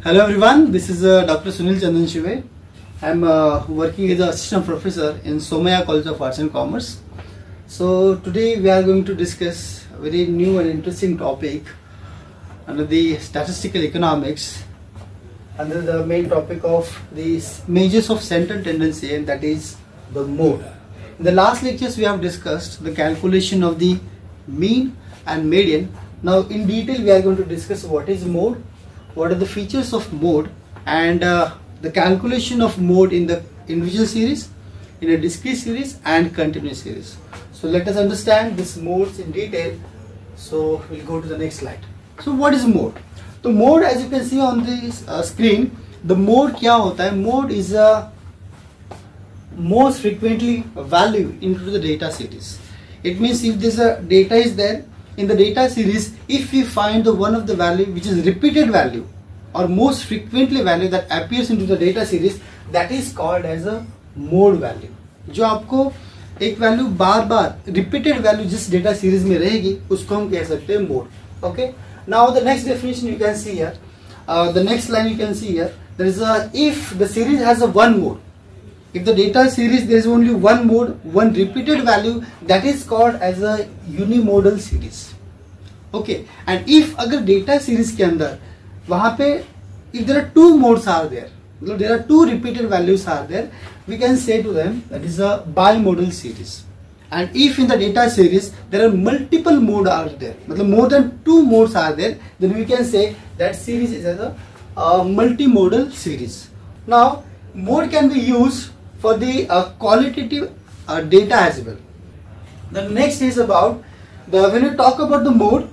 Hello everyone, this is Dr. Sunil Chandan Shive. I am working as an assistant professor in Somaiya College of Arts and Commerce. So today we are going to discuss a very new and interesting topic under the statistical economics, under the main topic of the measures of central tendency, and that is the mode. In the last lectures we have discussed the calculation of the mean and median. Now in detail we are going to discuss what is mode, what are the features of mode, and the calculation of mode in the individual series, in a discrete series and continuous series. So let us understand this modes in detail. So we'll go to the next slide. So what is mode? The mode, as you can see on this screen, the mode क्या होता है? Mode is a most frequently value into the data series. It means if this data is there in the data series, if we find the one of the value which is repeated value or most frequently value that appears into the data series, that is called as a mode value. जो आपको एक value बार बार repeated value जिस data series में रहेगी उसको हम कह सकते हैं mode. Okay, now the next definition you can see here, the next line you can see here, there is a if the series has a one mode, if the data series there is only one mode, one repeated value, that is called as a unimodal series. Okay, and if अगर data series के अंदर वहाँ पे if there are two modes are there, there are two repeated values are there, we can say to them that is a bimodal series. And if in the data series there are multiple modes are there, मतलब more than two modes are there, then we can say that series is as a multimodal series. Now mode can be used for the qualitative data as well. The next is about when you talk about the mode,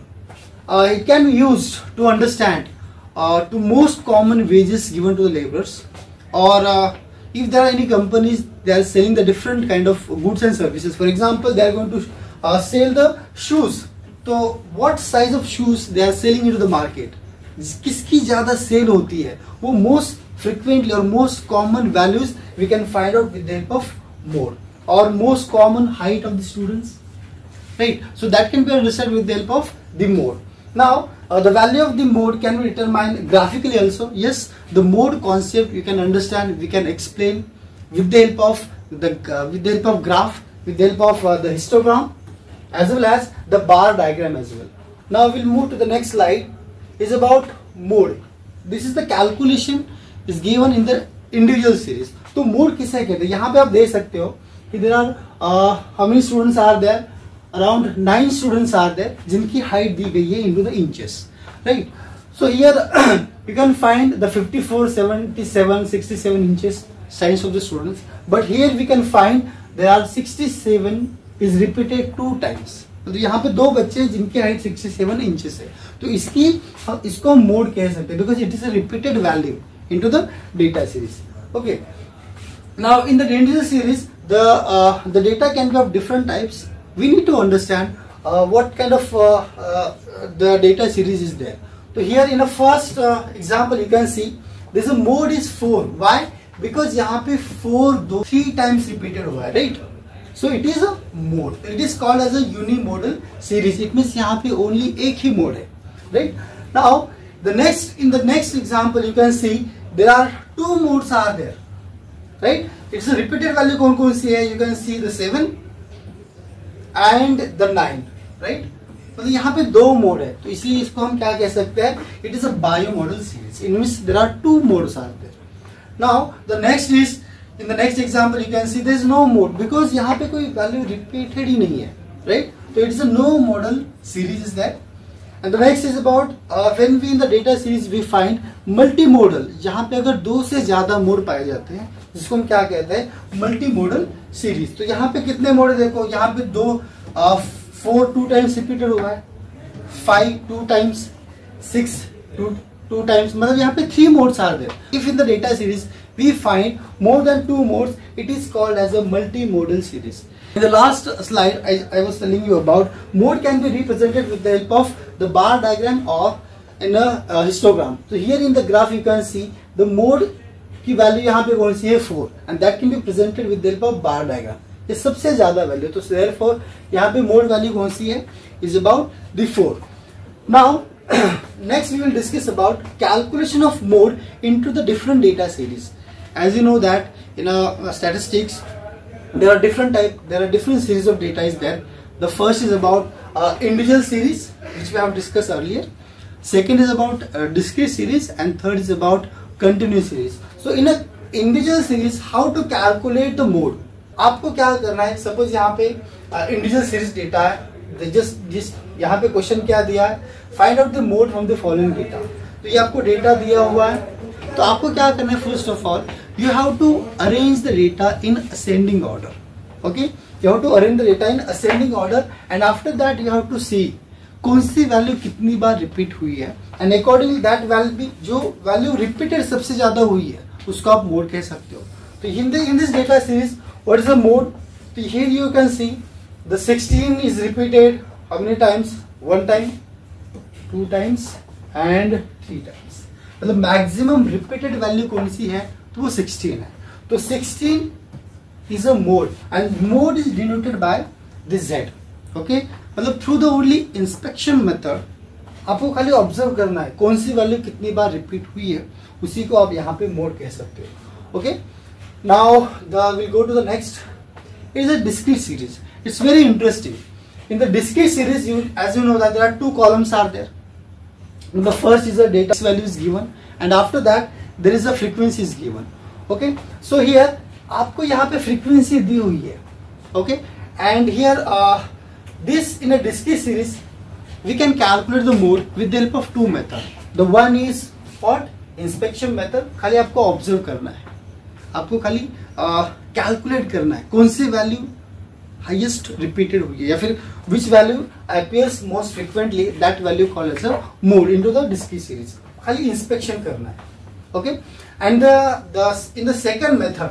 it can be used to understand to most common wages given to the laborers, or if there are any companies they are selling the different kind of goods and services. For example, they are going to sell the shoes. So what size of shoes they are selling into the market, किसकी ज़्यादा cell होती है, वो most frequently or most common values we can find out with the help of mode, or most common height of the students, right? So that can be understood with the help of the mode. Now the value of the mode can be determined graphically also. Yes, the mode concept you can understand, we can explain with the help of the graph, with the help of the histogram as well as the bar diagram as well. Now we'll move to the next slide. Is about mode. This is the calculation is given in the individual series. तो mode किसे कहते हैं? यहाँ पे आप देख सकते हो कि there are how many students are there? Around 9 students are there जिनकी height दी गई है into the inches, right? So here you can find the 54, 77, 67 inches size of the students, but here we can find there are 67 is repeated 2 times. तो यहाँ पे 2 बच्चे जिनकी height 67 inches है, तो इसको हम मोड कह सकते हैं because it is a repeated value into the data series. Okay, now in the data series the data can be of different types. We need to understand what kind of the data series is there. तो here in a first example you can see this mode is 4. Why? Because यहाँ पे 3 times repeated हुआ है, right? So it is a mode. It is called as a unimodal series. It means यहाँ पे only एक ही mode है, right? Now in the next example you can see there are 2 modes are there, right? It's a repeated value कौन सी है? You can see the 7 and the 9, right? मतलब यहाँ पे 2 मोड है, तो इसलिए इसको हम क्या कह सकते हैं? It is a bimodal series in which there are 2 modes are there. Now the next is in the next example you can see there is no mode because यहाँ पे कोई value repeated ही नहीं है, right? So it is a no modal series is that. And the next is about when we in the data series we find multimodal, जहाँ पे अगर 2 से ज्यादा मोड पाए जाते हैं जिसको हम क्या कहते हैं? Multimodal series. तो यहाँ पे कितने मोड है? देखो यहाँ पे 4 2 टाइम्स रिपीटेड हुआ है, 5 2 टाइम्स, 6 2 टाइम्स, मतलब यहाँ पे 3 modes are there. If in the data series we find more than 2 modes, it is called as a multimodal series. In the last slide I was telling you about mode can be represented with the help of the bar diagram or in a histogram. So here in the graph you can see the mode की value यहाँ पे कौन सी है? 4, and that can be presented with the help of bar diagram. ये सबसे ज्यादा value, तो therefore यहाँ पे मोड वैल्यू कौन सी है? Is about the 4. Now Next we will discuss about calculation of mode into the different data series. As you know that in statistics there are different series of data is there. The first is about individual series, which we have discussed earlier. Second is about discrete series, and third is about continuous series. So in a individual series, how to calculate the mode? आपको क्या करना है? Suppose यहाँ पे individual series data है, just यहाँ पे question क्या दिया है? Find out the mode from the following data. तो ये आपको डेटा दिया हुआ है, तो आपको क्या करना है? First of all, you have to arrange the data in ascending order. Okay, you have to arrange the data in ascending order, and after that you have to see कौन सी वैल्यू कितनी बार रिपीट हुई है, and accordingly that value जो value repeated सबसे ज्यादा हुई है उसको आप मोड कह सकते हो. तो in this data series what is the mode? तो here you can see the 16 is repeated how many times? 1 time, 2 times and 3 times. मतलब मैक्सिमम रिपीटेड वैल्यू कौन सी है? तो वो 16 है. तो 16 is a mode, and mode is denoted by this Z. Okay, मतलब through the only inspection method आपको खाली ऑब्जर्व करना है कौन सी वैल्यू कितनी बार रिपीट हुई है, उसी को आप यहाँ पे मोड कह सकते हो. Okay, now we'll go to the next. It is a discrete series. It's very interesting. In the discrete series, as you know that there are 2 columns are there. The first is a data value is given, and after that there is a frequency is given. Okay, so here आपको यहाँ पे frequency दी हुई है. Okay, and here this in a discrete series we can calculate the mode with the help of 2 methods. The one is what? Inspection method. खाली आपको observe करना है, आपको खाली कैलकुलेट करना है कौन सी वैल्यू हाईएस्ट रिपीटेड हुई है, या फिर which value appears most frequently, that value called as a mode into the discrete series. खाली इंस्पेक्शन करना है. Okay, and in the second method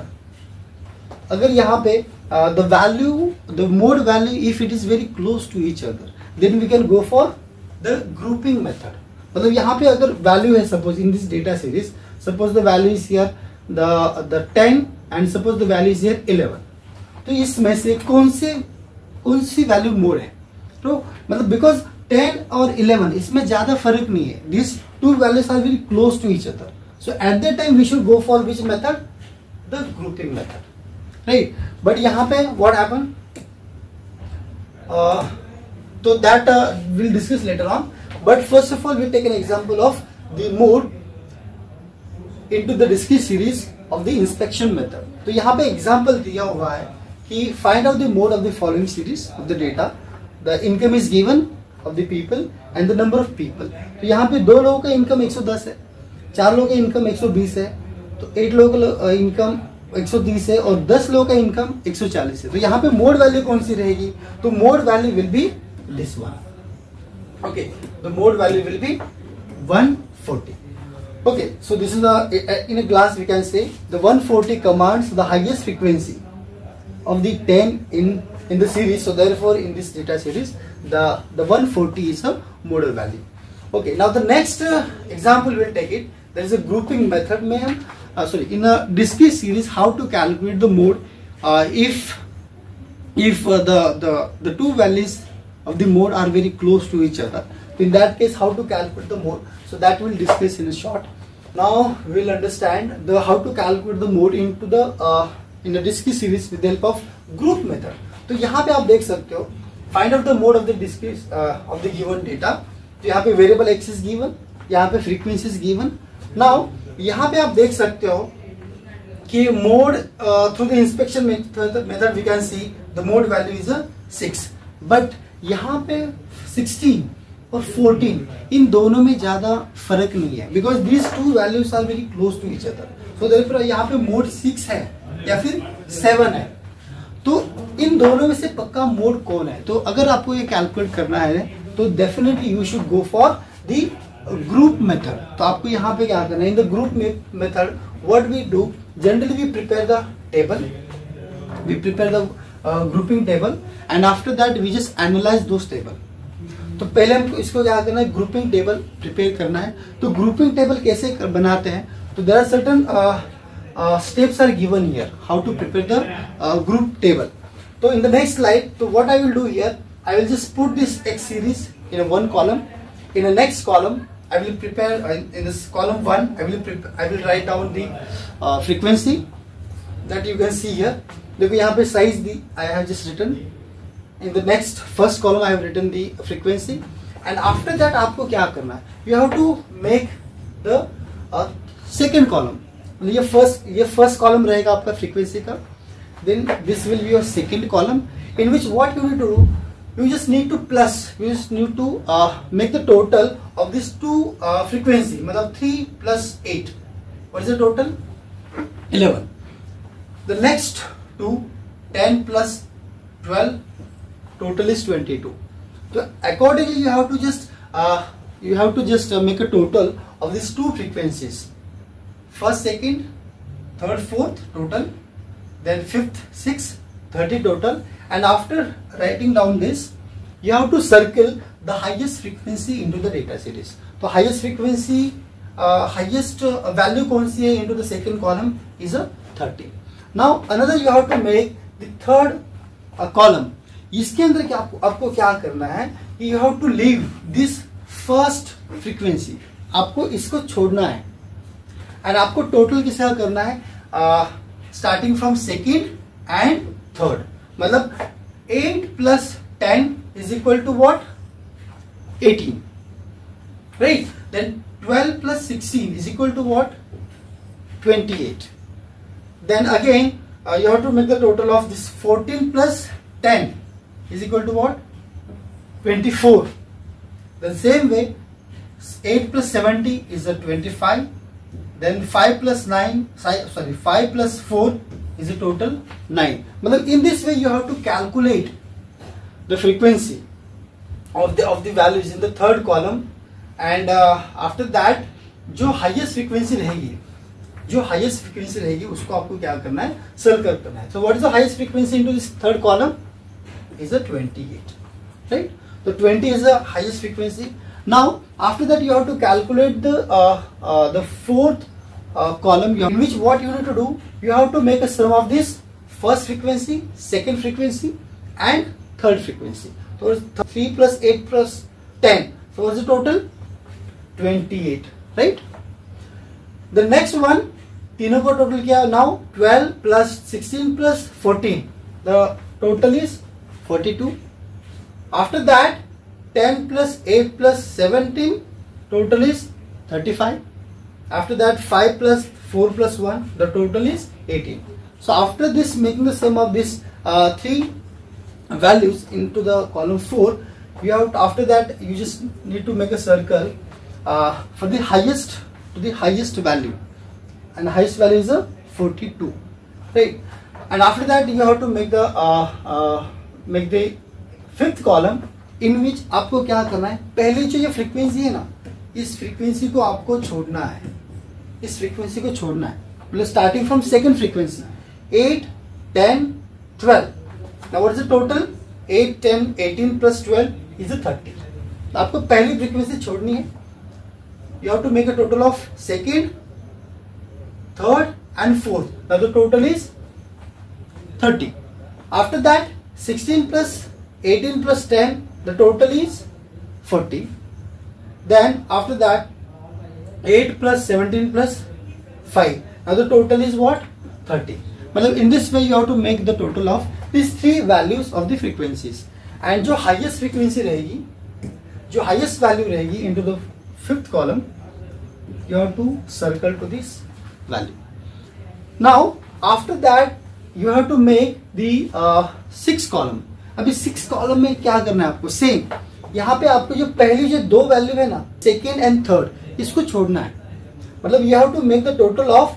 अगर यहाँ पे the mode value if it is very close to each other, then we can go for the grouping method. मतलब यहाँ पे अगर value है, suppose in this data series, suppose the value is here the 10 and suppose the value is here 11. तो इसमें से कौन सी value mode है? तो मतलब because 10 और 11 इसमें ज्यादा फर्क नहीं है. These 2 values are very close to each other. So at that time we should go for which method? The grouping method. Right, but यहाँ पे what happened? So that we'll discuss later on. But first of all, we'll take an example of the mode into the discrete series of the inspection method. तो यहाँ पे example दिया हुआ है कि find out the mode of the following series of the data. The income is given of the people and the number of people. तो यहाँ पे 2 लोगों का इनकम 110 है, 4 लोगों का इनकम 120 है, तो 8 लोगों का इनकम 130 है, और 10 लोगों का इनकम 140 है. तो यहाँ पे मोड वैल्यू कौन सी रहेगी? तो mode value will be this one. Okay, the mode value will be 140. Okay, so this is in a class we can say the 140 commands the highest frequency of the 10 in the series. So therefore in this data series the 140 is a modal value. Okay, now the next example we'll take it. There is a grouping method में हम in a discrete series how to calculate the mode if the 2 values of the mode are very close to each other. In that case, how to calculate the mode? So that we'll discuss in a short. Now we'll understand how to calculate the mode into the in a discrete series with the help of group method. तो यहाँ पे आप देख सकते हो find out the mode of the discrete of the given data. तो यहाँ पे variable x is given, यहाँ पे frequency is given. Now यहाँ पे आप देख सकते हो कि mode through the inspection method we can see the mode value is a 6. But यहाँ पे 16 और 14 इन दोनों में ज्यादा फर्क नहीं है because these two values are very close to each other. So therefore यहाँ पे mode 6 है या फिर 7 है. तो इन दोनों में से पक्का मोड कौन है? तो अगर आपको ये कैलकुलेट करना है तो definitely you should go for the group method. तो आपको यहाँ पे क्या करना है? In the group method what we do, generally we prepare the table, we prepare the grouping table and after that we just analyse those table. तो पहले हमको इसको क्या करना है? ग्रुपिंग टेबल प्रिपेयर करना है. तो ग्रुपिंग टेबल कैसे बनाते हैं? तो there are certain steps are given here how to prepare the group table. So in the next slide, so what I will do here, I will just put this X series in one column. in the next column I will prepare in this column 1 I will write down the frequency that you can see here. देखो यहाँ पे size the I have just written. In the next first column I have written the frequency, and after that आपको क्या करना है, you have to make the second column. ये first column रहेगा आपका frequency का. Then this will be your second column, in which what you need to do, you just need to make the total of these two frequency. मतलब 3 plus 8. What is the total? 11. The next two, 10 plus 12, total is 22. So accordingly you have to just make a total of these two frequencies. First, second, third, fourth total, then fifth, sixth, 30 total, and after writing down this you have to circle the highest frequency into the data series. So highest frequency, highest value कौन सी है into the second column is a 30. Now another you have to make the third column. इसके अंदर क्या आपको क्या करना है, you have to leave this first frequency, आपको इसको छोड़ना है, and आपको total किसका करना है, starting from second and third. मतलब 8 plus 10 is equal to what? 18, right? Then 12 plus 16 is equal to what? 28. Then again you have to make the total of this 14 plus 10 is equal to what? 24. The same way 8 plus 70 is a 25. Then 5 plus 4 is a total 9. मतलब in this way you have to calculate the frequency of the values in the third column, and after that जो highest frequency रहेगी उसको आपको क्या करना है, circle करना है. So what is the highest frequency into this third column? Is a 28, right? So 20 is the highest frequency. Now after that you have to calculate the fourth column, in which what you need to do, you have to make a sum of this first frequency, second frequency and third frequency. So it's 3 plus 8 plus 10. So what's the total? 28, right? The next one, तीनों का total क्या है now? 12 plus 16 plus 14. The total is 42. After that 10 plus 8 plus 17, total is 35. After that 5 plus 4 plus 1, the total is 18. So after this, making the sum of these three values into the column 4, you have to, after that you just need to make a circle for the highest value, and the highest value is a 42, right? And after that you have to make the fifth column, in which आपको क्या करना है, पहले जो ये frequency है ना, इस फ्रीक्वेंसी को आपको छोड़ना है, मतलब starting from second frequency 8, 10, 12. Now what is the total? 8, 10, 18 plus 12 is a 30. तो आपको पहली फ्रीक्वेंसी छोड़नी है. You have to make a total of second, third and fourth. Now the total is 30. After that 16 plus 18 plus 10, the total is 40. Then after that 8 plus 17 plus 5. Now the total is what? 30. मतलब in this way you have to make the total of these three values of the frequencies. And जो highest frequency रहेगी, जो highest value रहेगी into the fifth column, you have to circle to this value. Now after that you have to make the sixth column. अभी sixth column में क्या करना है आपको? Same. यहाँ पे आपको जो पहली जो दो वैल्यू है ना, सेकेंड एंड थर्ड, इसको छोड़ना है. मतलब you have to make the total of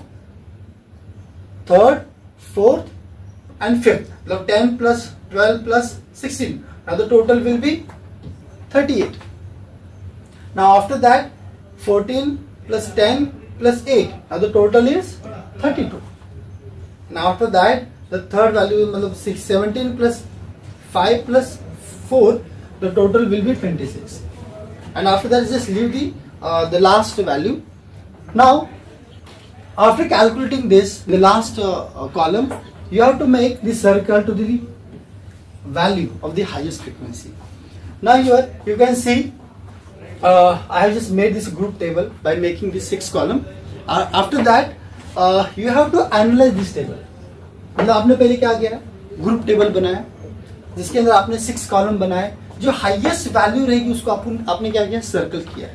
third, fourth and fifth. मतलब 10 plus 12 plus 16. Now the total will be 38. Now after that 14 plus 10 plus 8. Now the total is 32. Now after that the third value मतलब 17 plus 5 plus 4. The total will be 26, and after that just leave the last value. Now after calculating this, the last column, you have to make the circle to the value of the highest frequency. Now here you can see I have just made this group table by making this 6 column. After that, you have to analyze this table. मतलब आपने पहले क्या किया, group table बनाया जिसके अंदर आपने 6 column बनाए, जो हाईएस्ट वैल्यू रहेगी उसको आपने क्या किया, सर्कल किया,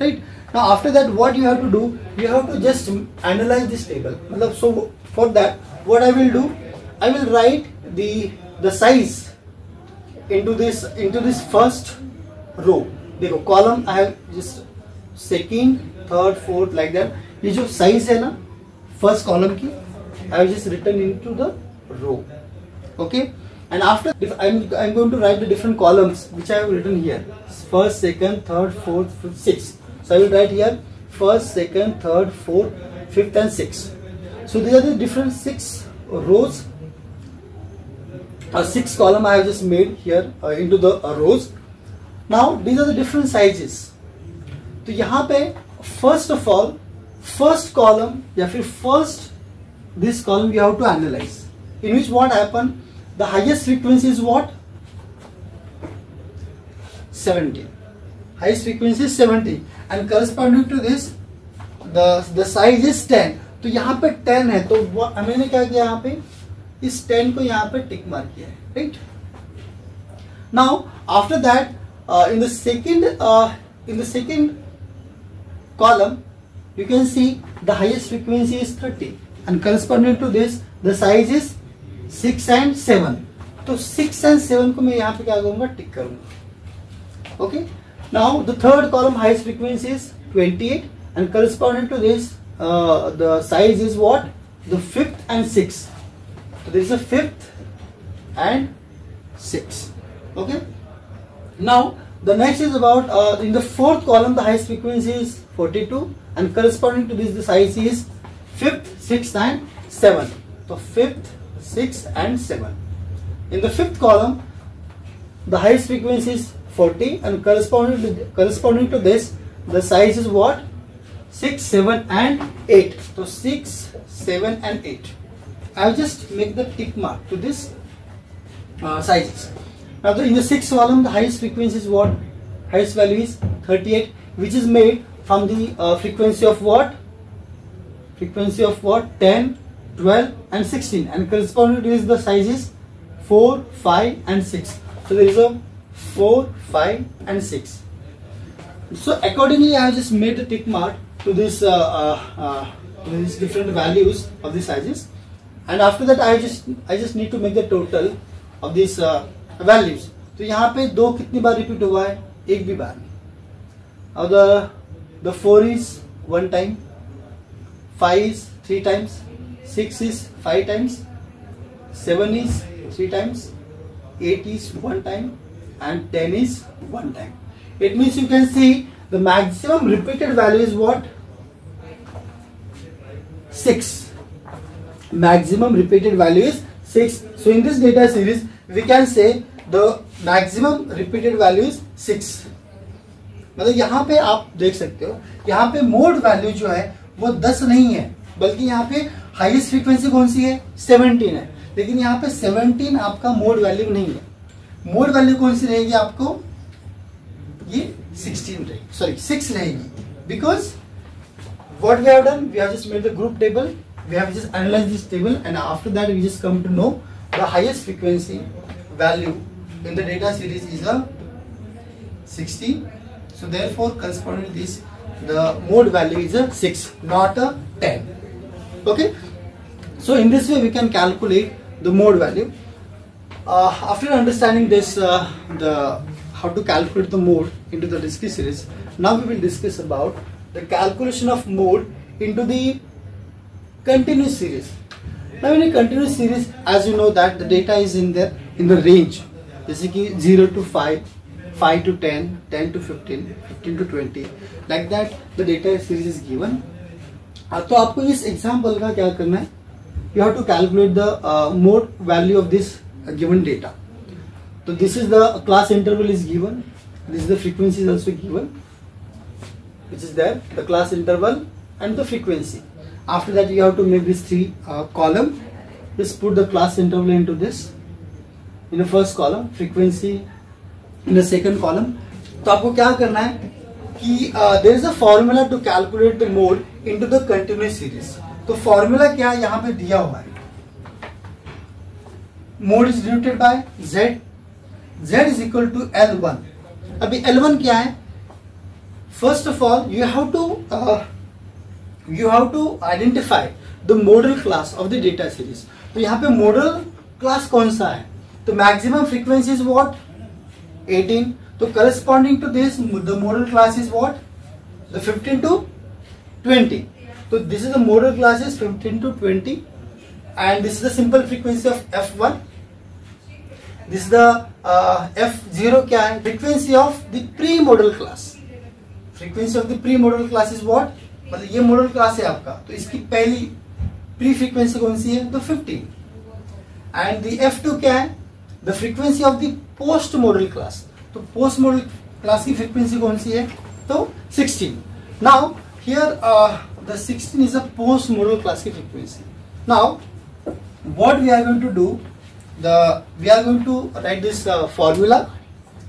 right. Now after that what you have to do, you have to just analyze this table. मतलब so for that what I will do, I will write the size into this first row. देखो column I have just second, third, fourth like that. ये जो size है ना first column की, I have just written into the row. Okay, and after I'm going to write the different columns which I have written here: first, second, third, fourth, fifth, sixth. So I will write here first, second, third, fourth, fifth, and sixth. So these are the different 6 rows. 6 column I have just made here into the rows. Now these are the different sizes. तो यहाँ पे first of all, first column या फिर first this column you have to analyze, in which what happen, the highest frequency is what, 70. Highest frequency is 70 and corresponding to this the size is 10. तो यहाँ पे 10 है, तो मैंने क्या किया, यहाँ पे इस 10 को यहाँ पे टिक मार किया है, right. Now after that in the second column you can see the highest frequency is 30 and corresponding to this the size is 6 and 7. तो 6 and 7 को मैं यहाँ पे क्या करूँगा, टिक करूँगा. Okay, now the third column highest frequency is 28 and corresponding to this the size is what, the 5th and 6th. So there is a 5th and 6th. Okay, now the next is about in the fourth column the highest frequency is 42 and corresponding to this the size is 5th, 6th and 7th. So 5th, 6th and 7th. In the fifth column the highest frequency is 40 and corresponding to this the size is what, 6, 7 and 8. So 6, 7 and 8. I will just make the tick mark to this sizes. Now in the sixth column the highest frequency is what, highest value is 38, which is made from the frequency of what, 10, 12 and 16 and corresponding to this the size is 4, 5 and 6. So there is a 4, 5 and 6. So accordingly I have just made the tick mark to this these different values of the sizes, and after that I just need to make the total of these values. तो यहाँ पे 2 कितनी बार repeat हुआ है, एक भी बार नहीं. और the 4 is 1 time, 5 is 3 times, 6 is 5 times, 7 is 3 times, 8 is 1 time and 10 is 1 time. It means you can see the maximum repeated value is what, 6. Maximum repeated value is 6. So in this data series we can say the maximum repeated value is 6. मतलब यहाँ पे आप देख सकते हो, यहाँ पे mode value जो है वो 10 नहीं है, बल्कि यहाँ पे हाईएस्ट फ्रीक्वेंसी कौन सी है, 17 है. लेकिन यहाँ पे 17 आपका मोड वैल्यू नहीं है. मोड वैल्यू कौन सी रहेगी आपको, ये 16 रहेगी, सॉरी 6 रहेगी. Because what we have done, we have just made the group table, we have just analyzed this table, and after that we just come to know the highest frequency value in the data series is a 16. So therefore corresponding to this the mode value is a 6, not a 10. Okay, so in this way we can calculate the mode value. After understanding this how to calculate the mode into the discrete series, now we will discuss about the calculation of mode into the continuous series. Now in a continuous series, as you know that the data is in the range, जैसे कि 0 to 5, 5 to 10, 10 to 15, 15 to 20, like that the data series is given. तो आपको इस example का क्या करना है, you have to calculate the mode value of this given data. So this is the class interval is given, this is the frequency is also given, which is there, the class interval and the frequency. After that you have to make this 3 column. Just put the class interval into this. In the first column frequency, in the second column. तो आपको क्या करना है, कि there is a formula to calculate the mode into the continuous series. तो formula क्या है यहाँ पे दिया हुआ है, mode is denoted by z, z is equal to L1। अभी L1 क्या है? First of all you have to identify the model class of the data series. तो यहाँ पे मॉडल क्लास कौन सा है? तो मैक्सिमम फ्रीक्वेंसी इज व्हाट? 18। तो corresponding to this the model class is what? The 15 to 20। तो this is the model class is 15 to 20 and this is the simple frequency of f1. This is the f0 क्या है? Frequency of the pre-model class. Frequency of the pre-model class is what? मतलब ये model class है आपका, तो इसकी पहली pre frequency कौन सी है? तो 15। एंड द f2 क्या है? The frequency of the post modal class. तो पोस्ट मॉडल क्लास की फ्रीक्वेंसी कौन सी है? तो 16। Now here the 16 is a post modal class की frequency. Now what we are going to do, we are going to write this formula.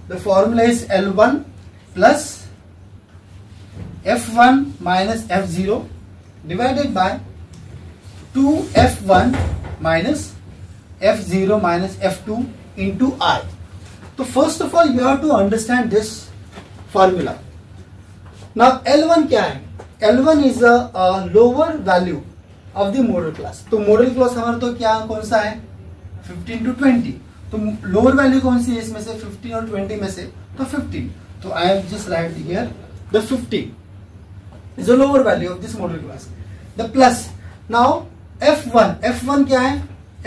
The formula is L1 plus F1 minus F0 divided by 2F1 minus F0 minus F2 into I. So first of all you have to understand this formula. Now L1 क्या है? L1 is a lower value of the model class. तो model class हमारा तो क्या कौन सा है? 15 to 20। तो लोअर वैल्यू कौन सी है इसमें से? 15 और 20 में से तो 15। तो आई have just write here the 15 is the lower value of this model class. The plus now f1 क्या है?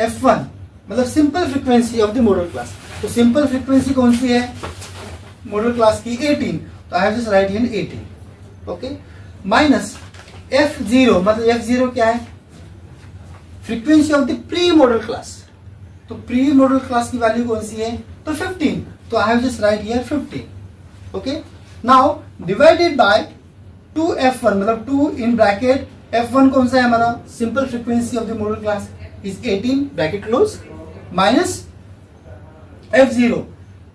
f1 मतलब simple frequency of the model class. तो सिंपल फ्रीक्वेंसी कौन सी है मॉडल क्लास की? 18। तो आई have just write here 18। Okay, minus f0 मतलब f0 क्या है? Frequency of the pre model class. तो प्री मॉडल क्लास की वैल्यू कौन सी है? तो 15। तो आई have just write here 15। Okay, now divided by 2f1 मतलब 2 इन ब्रैकेट f1 कौन सा है हमारा? Simple frequency of the model class is 18 bracket close minus f0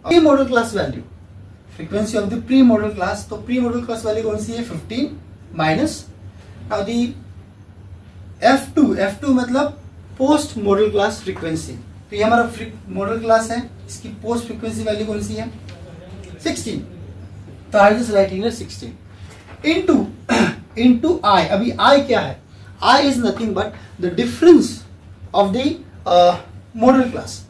pre model class value, frequency of the pre model class. तो pre model class value कौन सी है? 15 minus दी f2 मतलब पोस्ट मॉडल क्लास फ्रीक्वेंसी। तो ये हमारा model class है, इसकी पोस्ट फ्रीक्वेंसी वैल्यू कौन सी है? 16। तो I just write here 16 into I. अभी आई क्या है? I is nothing but the difference of the model class,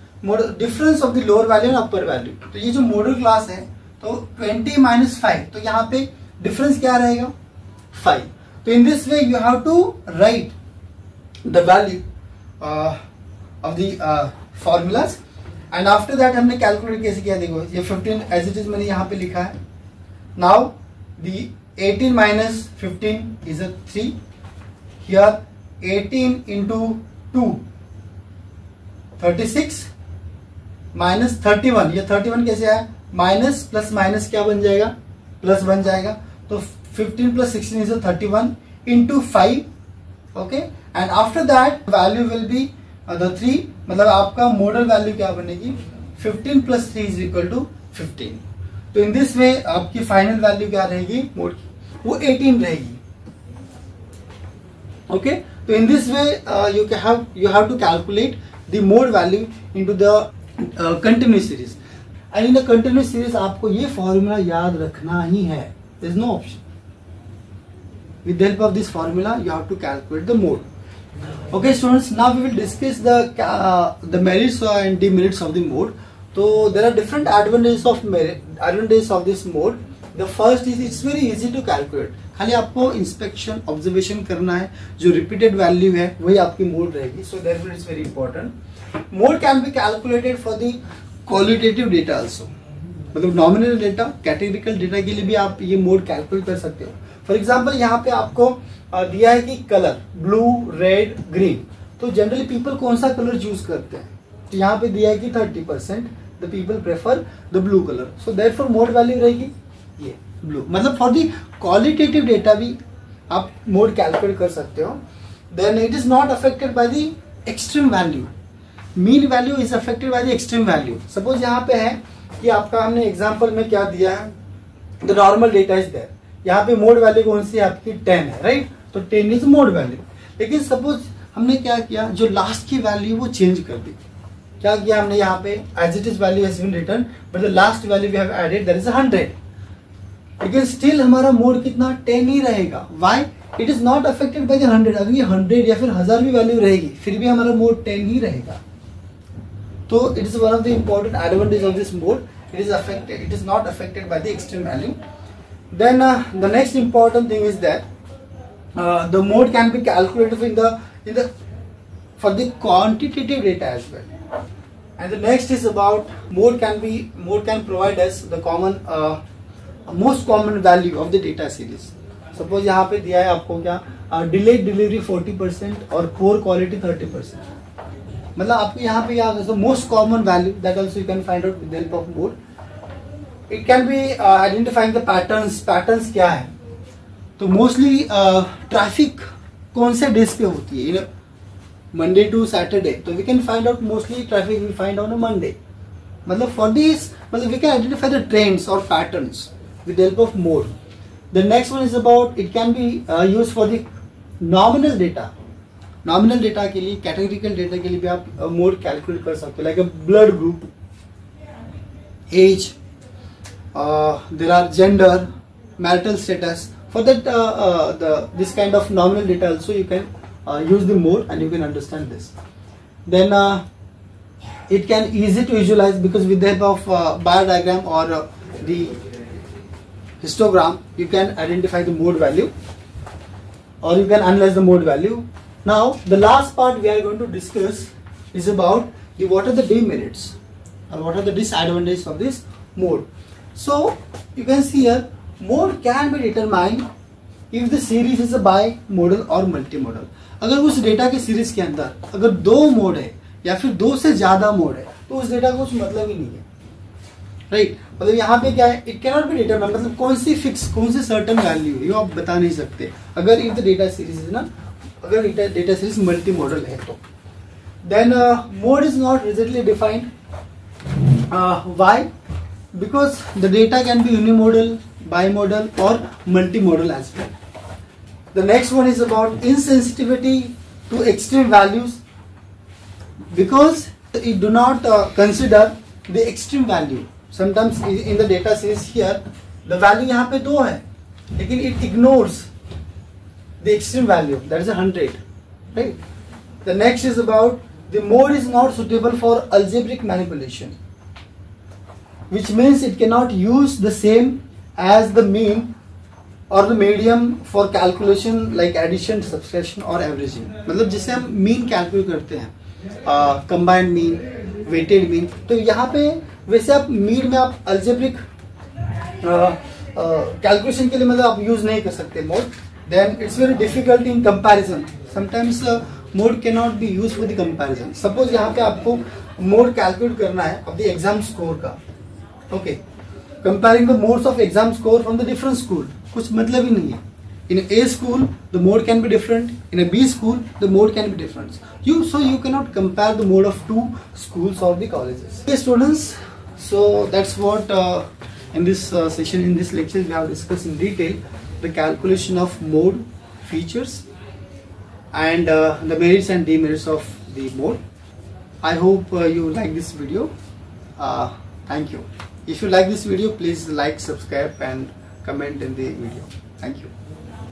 difference of the lower value and upper value. तो ये जो मॉडल क्लास है तो 20 माइनस 5, तो यहाँ पे डिफरेंस क्या रहेगा? 5। तो in this way you have to write the value of the formulas and after that हमने कैलकुलेट कैसे किया? देखो ये 15 एज इट इज मैंने यहाँ पे लिखा है। Now the 18 minus 15 is a 3 here 18 into 2 36 minus 31। ये 31 कैसे आया? माइनस प्लस माइनस क्या बन जाएगा? प्लस बन जाएगा। तो 15 plus 16 is a 31 into 5. Okay, and after that value will be the 3, मतलब आपका मॉडल वैल्यू क्या बनेगी? 15 plus 3 is equal to 15. तो इन दिस वे आपकी फाइनल वैल्यू क्या रहेगी मोड की? वो 18 रहेगी। ओके, तो in this way you have to calculate the mode value into the continuous series. And in the continuous series आपको ये फॉर्मूला याद रखना ही है, there is no option. With the help of this formula you have to calculate the mode. Okay students, now we will discuss the merits and demerits of the mode. So there are different advantages of this mode. The first is it's very easy to calculate. खाली आपको inspection observation करना है, जो repeated value है वही आपकी mode रहेगी। सो therefore it's very important. Mode can be calculated for the qualitative data also. मतलब नॉमिनल डेटा, कैटेगरिकल डेटा के लिए भी आप ये मोड कैलकुलेट कर सकते हो। फॉर एग्जाम्पल यहाँ पे आपको दिया है कि कलर ब्लू, रेड, ग्रीन, तो जनरली पीपल कौन सा कलर चूज करते हैं? तो यहाँ पे दिया है कि 30% the people prefer the blue colour. So therefore mode value रहेगी ये ब्लू। मतलब फॉर दी क्वालिटेटिव डेटा भी आप मोड कैलकुलेट कर सकते हो। Then it is not affected by the extreme value. Mean value is affected by the extreme value. Suppose यहाँ पे है कि आपका हमने एग्जाम्पल में क्या दिया है? The normal data is there, यहाँ पे मोड वैल्यू कौन सी है आपकी 10 है, राइट। तो 10 इज मोड वैल्यू। लेकिन सपोज हमने क्या किया, जो लास्ट की वैल्यू वो चेंज कर दी। क्या किया हमने यहाँ पे, as it is value has been return but the last value we have added that is 100। लेकिन स्टिल हमारा मोड कितना 10 ही रहेगा। Why? It is not affected by the 100। अगर ये 100 या फिर 1000 भी वैल्यू रहेगी फिर भी हमारा मोड 10 ही रहेगा। तो it is one of the important advantage of this mode, it is not affected by the extreme value. Then the next important thing is that the mode can be calculated in the for the quantitative data as well. And the next is about mode can provide us the common most common value of the data series. Suppose यहाँ पे दिया है आपको क्या, delayed delivery 40% और poor quality 30%. मतलब आपको यहाँ पे याद है most common value that also you can find out with the help of mode. It can B identifying the patterns क्या है. तो मोस्टली ट्रैफिक कौन से डेज पे होती है, मंडे टू सैटरडे, तो we can find out mostly traffic we find on a Monday. मतलब फॉर दिस मतलब we can identify the trends और patterns with the help of mode. The next one is about it can be use for the nominal data. Nominal data के लिए, categorical data के लिए भी आप mode calculate कर सकते हो, like a blood group, age, there are gender, marital status. For that this kind of nominal data also you can use the mode and you can understand this. Then it can easy to visualize because with the help of bar diagram or the histogram you can identify the mode value or you can analyze the mode value. Now the last part we are going to discuss is about what are the demerits or what are the disadvantages of this mode. So you can see here mode can be determined if the series is a bimodal or multimodal. अगर उस data के series के अंदर अगर दो mode है या फिर दो से ज्यादा मोड है तो उस डेटा का कुछ मतलब ही नहीं है, राइट. मतलब यहाँ पे क्या है, it can not be determined, मतलब कौन सी फिक्स, कौन सी सर्टन वैल्यू है, ये आप बता नहीं सकते. अगर इफ द डेटा सीरीज है ना, अगर डेटा सीरीज मल्टी मॉडल है तो then mode is not rigidly defined. Why? Because the data can be unimodal, bimodal or multimodal as well. The next one is about insensitivity to extreme values because it do not consider the extreme value. Sometimes in the data series here the value यहाँ पे 2 है लेकिन it ignores the extreme value, that is 100, right. The next is about the mode is not suitable for algebraic manipulation, which means it cannot use the same as the mean or the medium for calculation like addition, subtraction or averaging. मतलब जिसे हम mean calculate करते हैं, combined mean, weighted mean, तो यहाँ पे वैसे आप मीन में आप अल्जेब्रिक कैलकुलेशन के लिए मतलब आप यूज नहीं कर सकते mode. Then it's very difficult in comparison. Sometimes mode can not be use for the comparison. Suppose यहाँ पे आपको मोड कैलकुलेट करना है अपने एग्जाम स्कोर का, okay. Comparing the modes of exam score from the different school, कुछ मतलब ही नहीं है. In a school the mode can be different, in a B school the mode can be different. So you cannot compare the mode of two schools or the colleges. Okay students, so that's what in this session, in this lecture we have discussed in detail the calculation of mode, features and the merits and demerits of the mode. I hope you like this video. Thank you. If you like this video, please like, subscribe and comment in the video. Thank you.